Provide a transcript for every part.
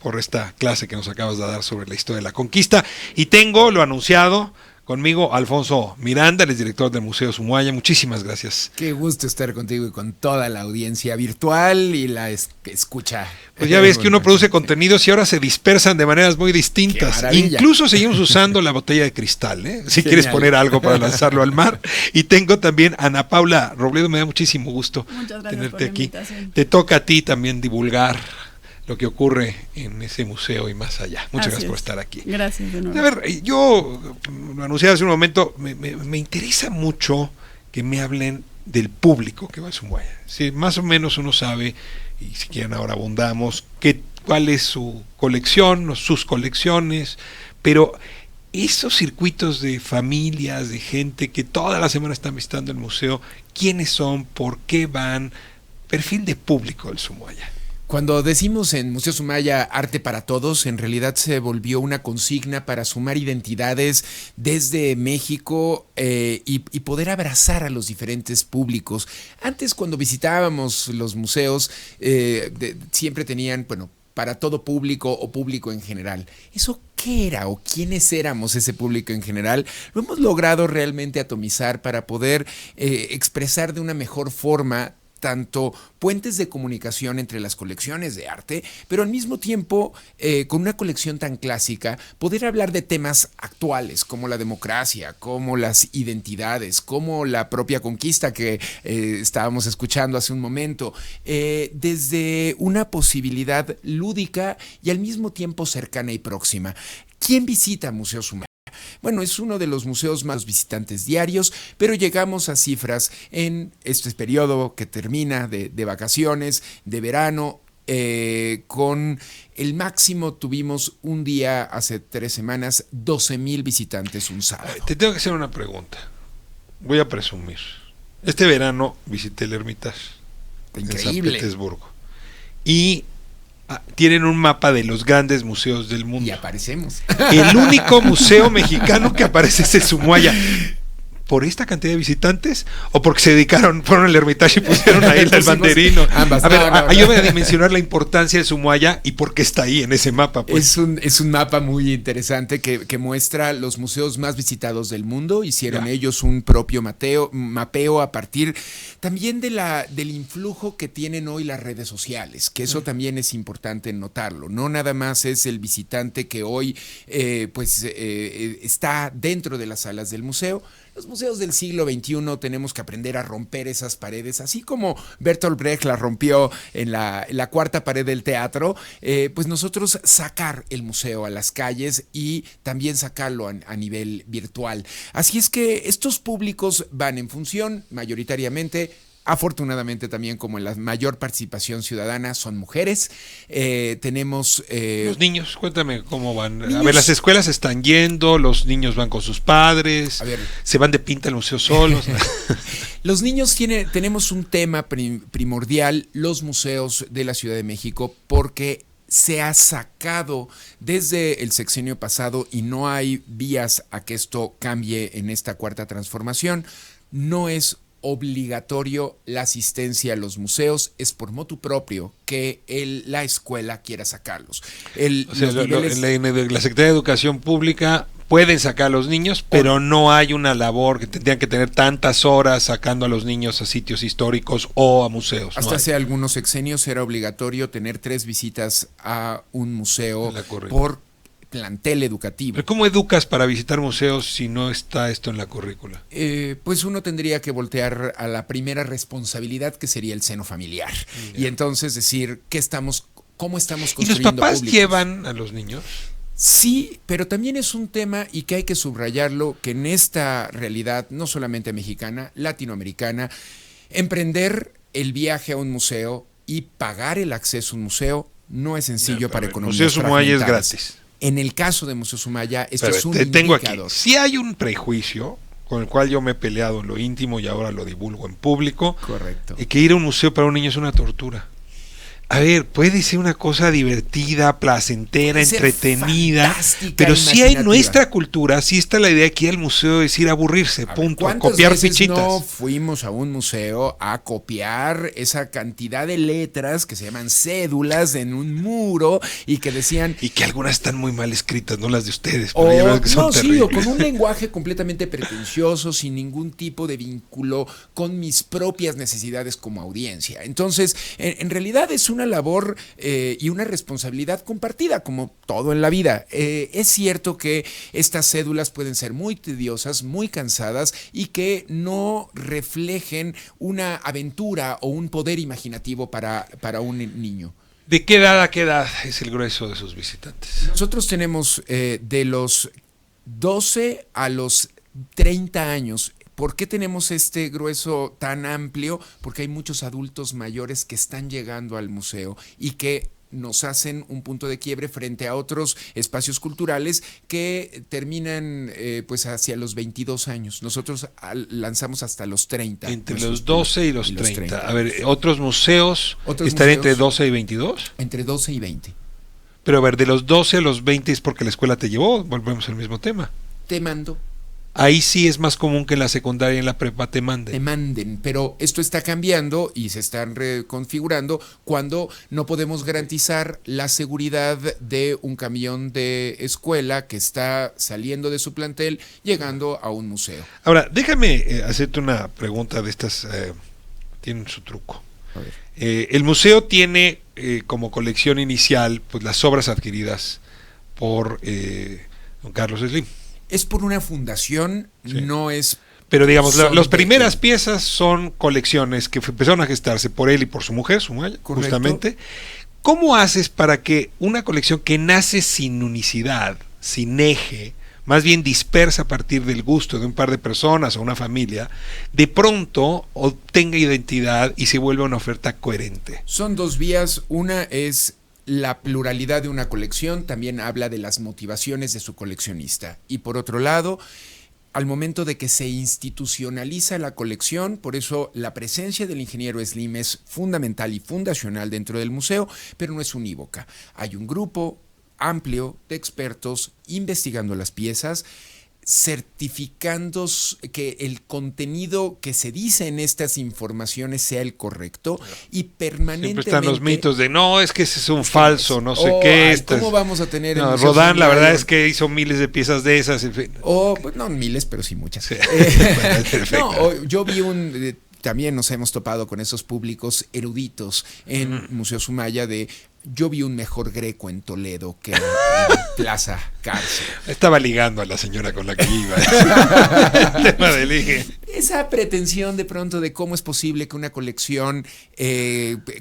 por esta clase que nos acabas de dar sobre la historia de la conquista. Y tengo, lo anunciado, conmigo Alfonso Miranda, el director del Museo Sumaya. Muchísimas gracias. Qué gusto estar contigo y con toda la audiencia virtual y la escucha. Pues ya ves que uno produce contenidos y ahora se dispersan de maneras muy distintas. Incluso seguimos usando la botella de cristal, ¿eh? Si quieres poner algo para lanzarlo al mar. Y tengo también a Ana Paula Robledo, me da muchísimo gusto tenerte aquí. Te toca a ti también divulgar lo que ocurre en ese museo y más allá. Muchas gracias por estar aquí. Gracias de nuevo. A ver, yo lo anuncié hace un momento, me interesa mucho que me hablen del público que va a Sumaya. Si más o menos uno sabe, y si quieren ahora abundamos, cuál es su colección, sus colecciones, pero esos circuitos de familias, de gente que toda la semana están visitando el museo, ¿quiénes son? ¿Por qué van? Perfil de público del Sumaya. Cuando decimos en Museo Sumaya arte para todos, en realidad se volvió una consigna para sumar identidades desde México y poder abrazar a los diferentes públicos. Antes, cuando visitábamos los museos, siempre tenían, para todo público o público en general. ¿Eso qué era o quiénes éramos ese público en general? Lo hemos logrado realmente atomizar para poder expresar de una mejor forma tanto puentes de comunicación entre las colecciones de arte, pero al mismo tiempo, con una colección tan clásica, poder hablar de temas actuales como la democracia, como las identidades, como la propia conquista que estábamos escuchando hace un momento, desde una posibilidad lúdica y al mismo tiempo cercana y próxima. ¿Quién visita Museo Sumaya? Bueno, es uno de los museos más visitantes diarios, pero llegamos a cifras en este periodo que termina de vacaciones, de verano. Con el máximo tuvimos un día, hace 3 semanas, 12,000 visitantes un sábado. Te tengo que hacer una pregunta. Voy a presumir. Este verano visité el Hermitage en San Petersburgo. Y tienen un mapa de los grandes museos del mundo. Y aparecemos. El único museo mexicano que aparece es el Sumaya. ¿Por esta cantidad de visitantes? ¿O porque se fueron al Hermitage y pusieron ahí el banderino? Ambas. A ver, ayúdame a dimensionar la importancia del Sumaya y por qué está ahí en ese mapa. Pues. Es un mapa muy interesante que muestra los museos más visitados del mundo. Hicieron ellos un propio mapeo a partir también del influjo que tienen hoy las redes sociales, que eso también es importante notarlo. No nada más es el visitante que hoy está dentro de las salas del museo. Los museos del siglo XXI tenemos que aprender a romper esas paredes, así como Bertolt Brecht la rompió en la cuarta pared del teatro, pues nosotros sacar el museo a las calles y también sacarlo a nivel virtual. Así es que estos públicos van en función mayoritariamente. Afortunadamente también, como en la mayor participación ciudadana, son mujeres. Tenemos... los niños, cuéntame cómo van. Niños. A ver, las escuelas están yendo, los niños van con sus padres, se van de pinta al museo solos. Los niños tenemos un tema primordial, los museos de la Ciudad de México, porque se ha sacado desde el sexenio pasado y no hay vías a que esto cambie en esta cuarta transformación. No es obligatorio la asistencia a los museos, es por motu propio que la escuela quiera sacarlos. La Secretaría de Educación Pública pueden sacar a los niños, pero no hay una labor que tendrían que tener tantas horas sacando a los niños a sitios históricos o a museos. Hasta hace algunos sexenios era obligatorio tener 3 visitas a un museo por plantel educativo. ¿Pero cómo educas para visitar museos si no está esto en la currícula? Pues uno tendría que voltear a la primera responsabilidad, que sería el seno familiar. Y entonces decir, ¿cómo estamos construyendo? ¿Y los papás públicos? llevan a los niños? Sí, pero también es un tema, y que hay que subrayarlo, que en esta realidad, no solamente mexicana, latinoamericana, emprender el viaje a un museo y pagar el acceso a un museo no es sencillo para economías Museo Sumaya es gratis. En el caso de Museo Sumaya, esto es un tengo indicador. Aquí. Si hay un prejuicio con el cual yo me he peleado en lo íntimo y ahora lo divulgo en público. Correcto. Que ir a un museo para un niño es una tortura. a ver, puede ser una cosa divertida, placentera, Puede ser entretenida, fantástica, pero sí hay imaginativa. nuestra cultura, sí está la idea que ir al museo es ir a aburrirse, A ver, punto, ¿cuántas copiar veces fichitas. no fuimos a un museo a copiar esa cantidad de letras que se llaman cédulas en un muro y que decían... Y que algunas están muy mal escritas, no las de ustedes, pero ya ves que son no, sí, terribles. o con un lenguaje completamente pretencioso, sin ningún tipo de vínculo con mis propias necesidades como audiencia. Entonces, en realidad es una labor y una responsabilidad compartida, como todo en la vida. Es cierto que estas cédulas pueden ser muy tediosas, muy cansadas y que no reflejen una aventura o un poder imaginativo para un niño. ¿De qué edad a qué edad es el grueso de sus visitantes? Nosotros tenemos de los 12 a los 30 años. ¿Por qué tenemos este grueso tan amplio? Porque hay muchos adultos mayores que están llegando al museo y que nos hacen un punto de quiebre frente a otros espacios culturales que terminan pues hacia los 22 años. Nosotros lanzamos hasta los 30. Entre los 12 y los 30. 30. A ver, ¿otros museos están entre 12 y 22? Entre 12 y 20. Pero a ver, de los 12 a los 20 es porque la escuela te llevó, volvemos al mismo tema. Te mando. Ahí sí es más común que en la secundaria y en la prepa te manden. Te manden, pero esto está cambiando y se están reconfigurando cuando no podemos garantizar la seguridad de un camión de escuela que está saliendo de su plantel llegando a un museo. Ahora, déjame hacerte una pregunta de estas, tienen su truco. A ver. El museo tiene como colección inicial pues las obras adquiridas por don Carlos Slim. Es por una fundación, Sí. no es... Pero digamos, las primeras él. piezas son colecciones que empezaron a gestarse por él y por su mujer, Sumaya, Correcto. justamente. ¿Cómo haces para que una colección que nace sin unicidad, sin eje, más bien dispersa a partir del gusto de un par de personas o una familia, de pronto obtenga identidad y se vuelva una oferta coherente? Son dos vías. Una es la pluralidad de una colección, también habla de las motivaciones de su coleccionista. Y por otro lado, al momento de que se institucionaliza la colección, por eso la presencia del ingeniero Slim es fundamental y fundacional dentro del museo, pero no es unívoca. Hay un grupo amplio de expertos investigando las piezas, certificando que el contenido que se dice en estas informaciones sea el correcto y permanentemente... Siempre están los mitos de no, es que ese es un falso, no sé qué. ¿Cómo vamos a tener no, Rodin, la verdad es que hizo miles de piezas de esas. En fin. Pues no miles, pero sí muchas. Sí. Yo vi también nos hemos topado con esos públicos eruditos en Museo Sumaya yo vi un mejor Greco en Toledo que en Plaza Cárcel. Estaba ligando a la señora con la que iba. El tema del ligue. Esa pretensión de pronto de cómo es posible que una colección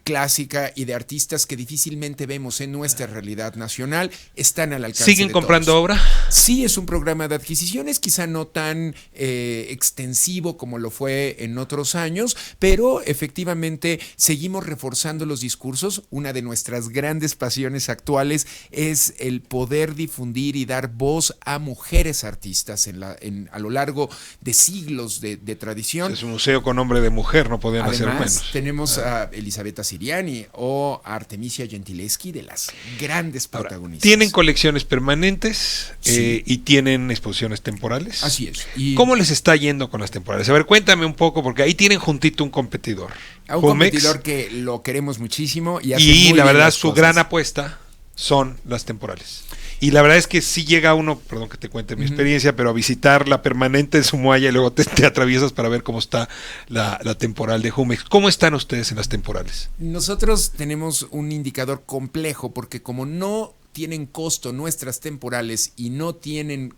clásica y de artistas que difícilmente vemos en nuestra realidad nacional están al alcance ¿Siguen de comprando todos. obra? Sí, es un programa de adquisiciones, quizá no tan extensivo como lo fue en otros años, pero efectivamente seguimos reforzando los discursos. Una de nuestras grandes pasiones actuales es el poder difundir y dar voz a mujeres artistas a lo largo de siglos de tradición. Es un museo con nombre de mujer, no podían hacer Además, menos. tenemos a Elisabetta Siriani o a Artemisia Gentileschi, de las grandes protagonistas. ¿Tienen colecciones permanentes Sí. y tienen exposiciones temporales? Así es. ¿Cómo les está yendo con las temporales? A ver, cuéntame un poco, porque ahí tienen juntito un competidor. A un Jumex, competidor que lo queremos muchísimo y hace y muy la bien verdad las su cosas. gran apuesta son las temporales. Y la verdad es que sí llega uno, perdón que te cuente mi experiencia, pero a visitar la permanente en Sumaya y luego te atraviesas para ver cómo está la temporal de Jumex. ¿Cómo están ustedes en las temporales? Nosotros tenemos un indicador complejo porque como no tienen costo nuestras temporales y no tienen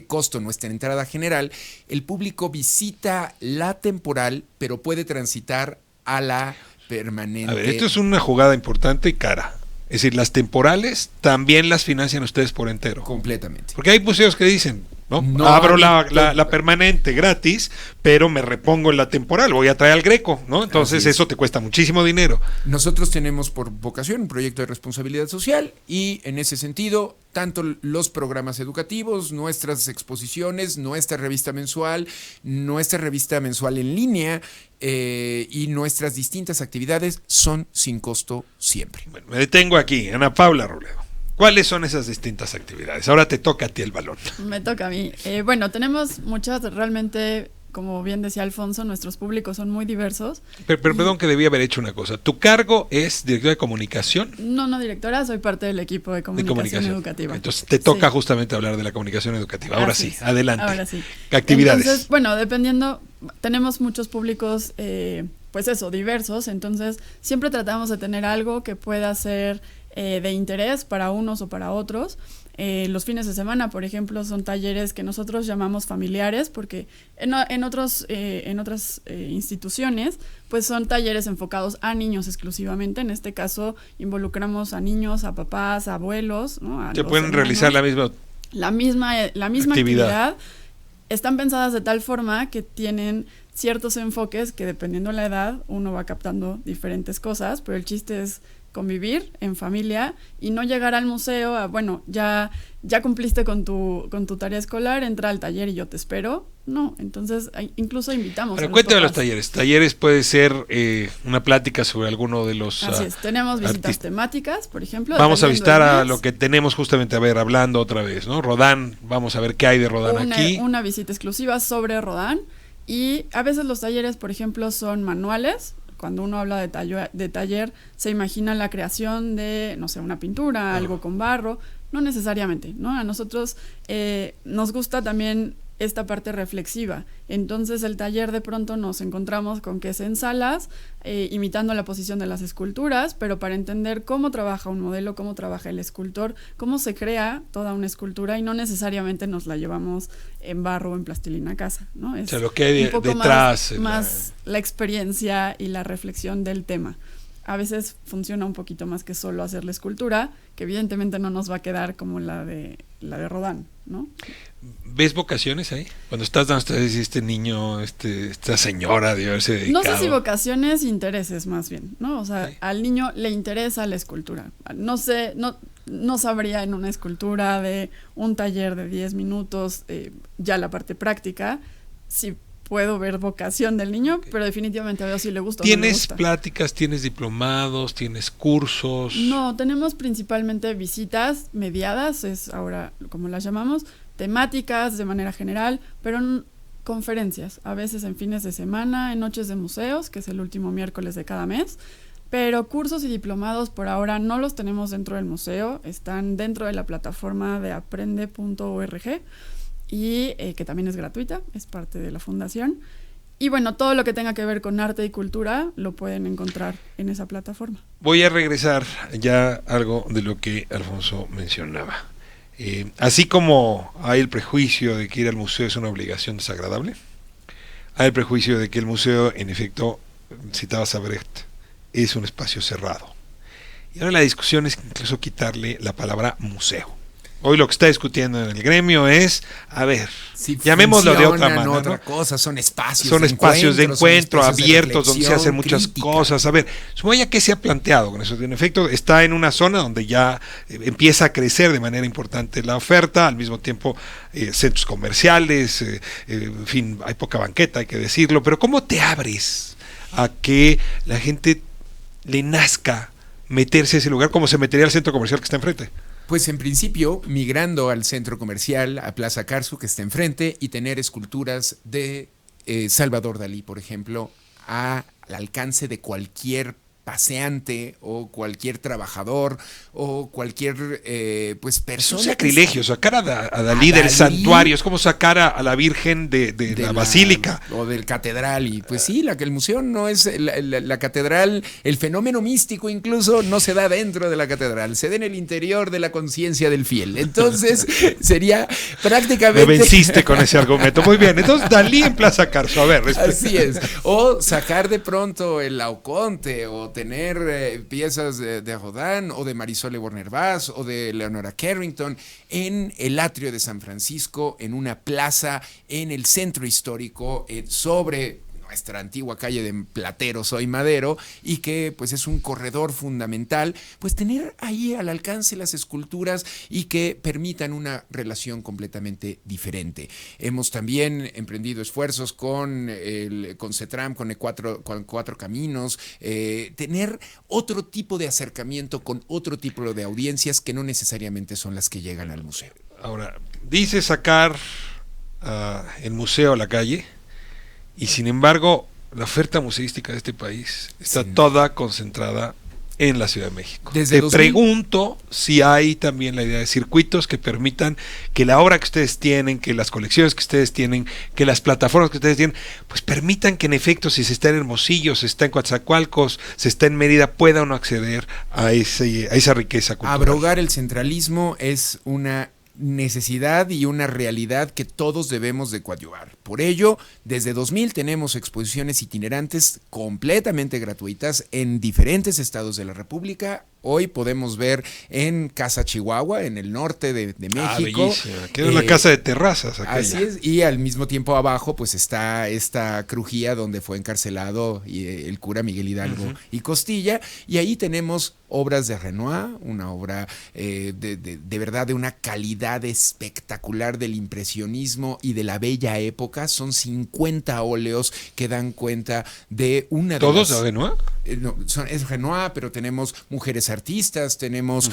costo nuestra entrada general, el público visita la temporal, pero puede transitar a la permanente. A ver, esto es una jugada importante y cara. Es decir, las temporales también las financian ustedes por entero. Completamente. Porque hay museos que dicen, ¿no? No, Abro la permanente gratis, pero me repongo en la temporal, voy a traer al Greco, ¿no? Entonces eso te cuesta muchísimo dinero. Nosotros tenemos por vocación un proyecto de responsabilidad social y en ese sentido, tanto los programas educativos, nuestras exposiciones, nuestra revista mensual en línea y nuestras distintas actividades son sin costo siempre. Bueno, me detengo aquí, Ana Paula Robledo. ¿Cuáles son esas distintas actividades? Ahora te toca a ti el balón. Me toca a mí. Bueno, tenemos muchas, realmente, como bien decía Alfonso, nuestros públicos son muy diversos. Pero perdón que debí haber hecho una cosa. ¿Tu cargo es directora de comunicación? No directora, soy parte del equipo de comunicación educativa. Entonces te toca justamente hablar de la comunicación educativa. Ahora sí, adelante. Ahora sí. Actividades. Entonces, bueno, dependiendo, tenemos muchos públicos, pues eso, diversos, entonces siempre tratamos de tener algo que pueda ser de interés para unos o para otros. Los fines de semana, por ejemplo, son talleres que nosotros llamamos familiares, porque en otras instituciones, pues son talleres enfocados a niños exclusivamente. En este caso, involucramos a niños, a papás, a abuelos, ¿no? Se pueden realizar la misma actividad. Están pensadas de tal forma que tienen ciertos enfoques que, dependiendo de la edad, uno va captando diferentes cosas, pero el chiste es convivir en familia y no llegar al museo a, bueno, ya cumpliste con tu tarea escolar, entra al taller y yo te espero. No, entonces incluso invitamos. Pero cuéntame los talleres. Talleres puede ser una plática sobre alguno de los Así es, tenemos visitas temáticas, por ejemplo. Vamos a visitar a lo que tenemos justamente, a ver, hablando otra vez, ¿no? Rodin, vamos a ver qué hay de Rodin aquí. Una visita exclusiva sobre Rodin, y a veces los talleres, por ejemplo, son manuales. Cuando uno habla de taller, se imagina la creación de, no sé, una pintura, algo con barro. No necesariamente, ¿no? A nosotros nos gusta también esta parte reflexiva. Entonces el taller, de pronto nos encontramos con que es en salas, imitando la posición de las esculturas, pero para entender cómo trabaja un modelo, cómo trabaja el escultor, cómo se crea toda una escultura, y no necesariamente nos la llevamos en barro o en plastilina a casa, ¿no? Es o sea, lo que hay un poco detrás. más la experiencia y la reflexión del tema. A veces funciona un poquito más que solo hacer la escultura, que evidentemente no nos va a quedar como la de Rodin, ¿no? ¿Ves vocaciones ahí? Cuando estás dando este niño, esta señora de haberse dedicado. No sé si vocaciones, intereses más bien, ¿no? O sea, sí. Al niño le interesa la escultura. No sé, no sabría en una escultura de un taller de 10 minutos, ya la parte práctica, si puedo ver vocación del niño, pero definitivamente veo si le gusta o no le ¿Tienes gusta. pláticas, tienes diplomados, tienes cursos? No, tenemos principalmente visitas mediadas, es ahora como las llamamos, temáticas de manera general, pero conferencias, a veces en fines de semana, en noches de museos, que es el último miércoles de cada mes, pero cursos y diplomados por ahora no los tenemos dentro del museo, están dentro de la plataforma de aprende.org, y que también es gratuita, es parte de la fundación. Y bueno, todo lo que tenga que ver con arte y cultura lo pueden encontrar en esa plataforma. Voy a regresar ya a algo de lo que Alfonso mencionaba. Así como hay el prejuicio de que ir al museo es una obligación desagradable, hay el prejuicio de que el museo, en efecto, citabas a Brecht, es un espacio cerrado. Y ahora la discusión es incluso quitarle la palabra museo. Hoy lo que está discutiendo en el gremio es, a ver, si llamémoslo de otra manera. Otra cosa, son espacios de encuentro abiertos donde se hacen muchas crítica. cosas. A ver, Sumaya, ¿qué se ha planteado con eso? En efecto, está en una zona donde ya empieza a crecer de manera importante la oferta, al mismo tiempo centros comerciales, en fin, hay poca banqueta, hay que decirlo, pero ¿cómo te abres a que la gente le nazca meterse a ese lugar como se metería al centro comercial que está enfrente? Pues en principio, migrando al centro comercial, a Plaza Carso, que está enfrente, y tener esculturas de Salvador Dalí, por ejemplo, al alcance de cualquier paseante o cualquier trabajador o cualquier pues persona. Es un sacrilegio, sacar a Dalí del santuario, es como sacar a la Virgen de la basílica. O del catedral, y pues sí, el museo no es la catedral, el fenómeno místico incluso no se da dentro de la catedral, se da en el interior de la conciencia del fiel. Entonces sería prácticamente... Me venciste con ese argumento, muy bien. Entonces Dalí en Plaza Carso, a ver. Así es, o sacar de pronto el Laoconte, o tener piezas de Rodin o de Marisol Le Borner-Vaz o de Leonora Carrington en el atrio de San Francisco, en una plaza en el centro histórico, sobre nuestra antigua calle de Plateros, hoy Madero, y que pues es un corredor fundamental, pues tener ahí al alcance las esculturas y que permitan una relación completamente diferente. Hemos también emprendido esfuerzos con CETRAM, con Cuatro Caminos, tener otro tipo de acercamiento con otro tipo de audiencias que no necesariamente son las que llegan al museo. Ahora, dice sacar el museo a la calle, y sin embargo, la oferta museística de este país está toda concentrada en la Ciudad de México. Te pregunto si hay también la idea de circuitos que permitan que la obra que ustedes tienen, que las colecciones que ustedes tienen, que las plataformas que ustedes tienen, pues permitan que en efecto, si se está en Hermosillo, se está en Coatzacoalcos, se está en Mérida, pueda uno acceder a esa riqueza cultural. Abrogar el centralismo es una necesidad y una realidad que todos debemos de coadyuvar. Por ello, desde 2000 tenemos exposiciones itinerantes completamente gratuitas en diferentes estados de la República. Hoy podemos ver en Casa Chihuahua, en el norte de México. Bellísima. Que es la casa de terrazas. Aquella. Así es, y al mismo tiempo abajo pues está esta crujía donde fue encarcelado el cura Miguel Hidalgo y Costilla, y ahí tenemos obras de Renoir, una obra de verdad de una calidad espectacular del impresionismo y de la bella época. Son 50 óleos que dan cuenta de una de ¿Todos de Renoir? No, es Renoir, pero tenemos mujeres artistas, tenemos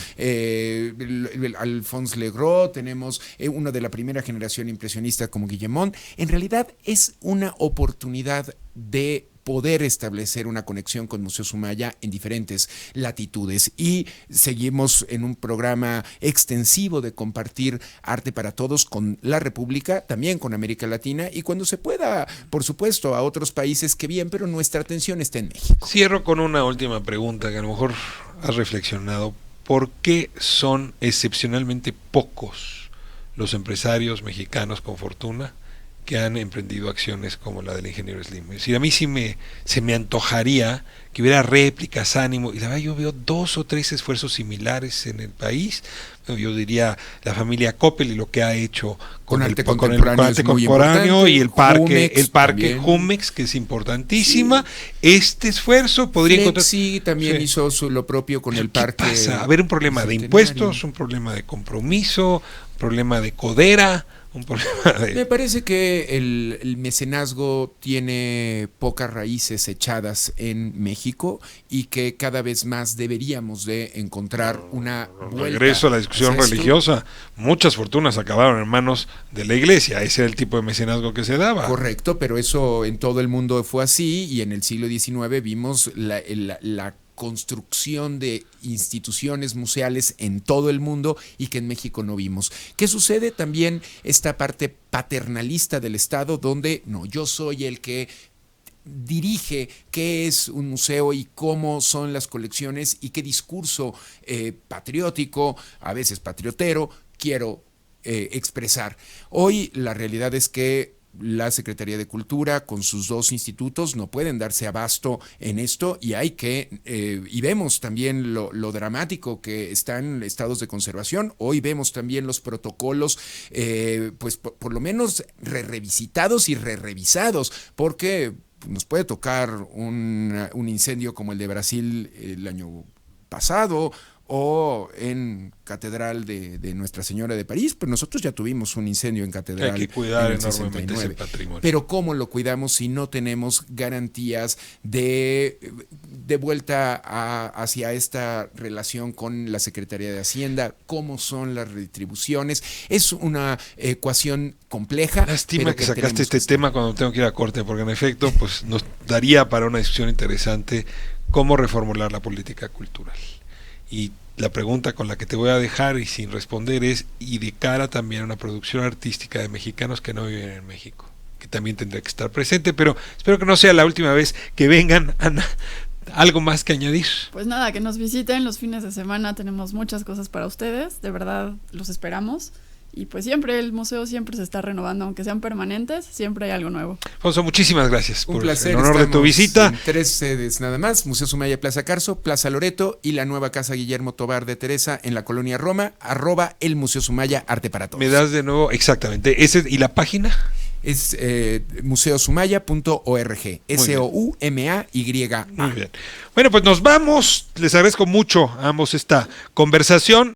Alphonse Legros, tenemos uno de la primera generación impresionista como Guillemont. En realidad es una oportunidad de poder establecer una conexión con Museo Sumaya en diferentes latitudes, y seguimos en un programa extensivo de compartir arte para todos con la República, también con América Latina, y cuando se pueda, por supuesto, a otros países, que bien, pero nuestra atención está en México. Cierro con una última pregunta que a lo mejor has reflexionado. ¿Por qué son excepcionalmente pocos los empresarios mexicanos con fortuna que han emprendido acciones como la del ingeniero Slim? Es decir, a mí sí se me antojaría que hubiera réplicas, ánimo, y la verdad yo veo 2 o 3 esfuerzos similares en el país. Yo diría la familia Coppel y lo que ha hecho con arte contemporáneo y el parque Jumex, que es importantísima. Sí. Este esfuerzo podría encontrar. Sí, también hizo lo propio con el parque. Pasa? A ver, un problema de impuestos, un problema de compromiso, un problema de codera. Me parece que el mecenazgo tiene pocas raíces echadas en México y que cada vez más deberíamos de encontrar una vuelta. Regreso a la discusión religiosa. Muchas fortunas acabaron en manos de la iglesia. Ese era el tipo de mecenazgo que se daba. Correcto, pero eso en todo el mundo fue así, y en el siglo XIX vimos la construcción de instituciones museales en todo el mundo, y que en México no vimos. ¿Qué sucede? También esta parte paternalista del Estado, donde no, yo soy el que dirige qué es un museo y cómo son las colecciones y qué discurso patriótico, a veces patriotero, quiero expresar. Hoy la realidad es que la Secretaría de Cultura con sus 2 institutos no pueden darse abasto en esto, y hay que y vemos también lo dramático que están estados de conservación. Hoy vemos también los protocolos pues por lo menos revisitados y revisados, porque nos puede tocar un incendio como el de Brasil el año pasado, o en Catedral de Nuestra Señora de París, pero nosotros ya tuvimos un incendio en Catedral. Hay que cuidar enormemente ese patrimonio. Pero ¿cómo lo cuidamos si no tenemos garantías de vuelta hacia esta relación con la Secretaría de Hacienda? ¿Cómo son las redistribuciones? Es una ecuación compleja. Lástima que sacaste este tema cuando tengo que ir a corte, porque en efecto pues nos daría para una discusión interesante cómo reformular la política cultural. Y la pregunta con la que te voy a dejar y sin responder es, y de cara también a una producción artística de mexicanos que no viven en México, que también tendrá que estar presente, pero espero que no sea la última vez que vengan. Ana, ¿algo más que añadir? Pues nada, que nos visiten los fines de semana, tenemos muchas cosas para ustedes, de verdad los esperamos, Y pues siempre el museo siempre se está renovando, aunque sean permanentes, siempre hay algo nuevo. Alfonso, muchísimas gracias Un por placer. el honor de tu Estamos visita. en 3 sedes nada más: Museo Sumaya Plaza Carso, Plaza Loreto y la nueva Casa Guillermo Tobar de Teresa en la Colonia Roma. @el Museo Sumaya, arte para todos. Me das de nuevo, exactamente. ¿Y la página? Es museosumaya.org. SOUMAY. Muy bien. Bueno, pues nos vamos. Les agradezco mucho a ambos esta conversación.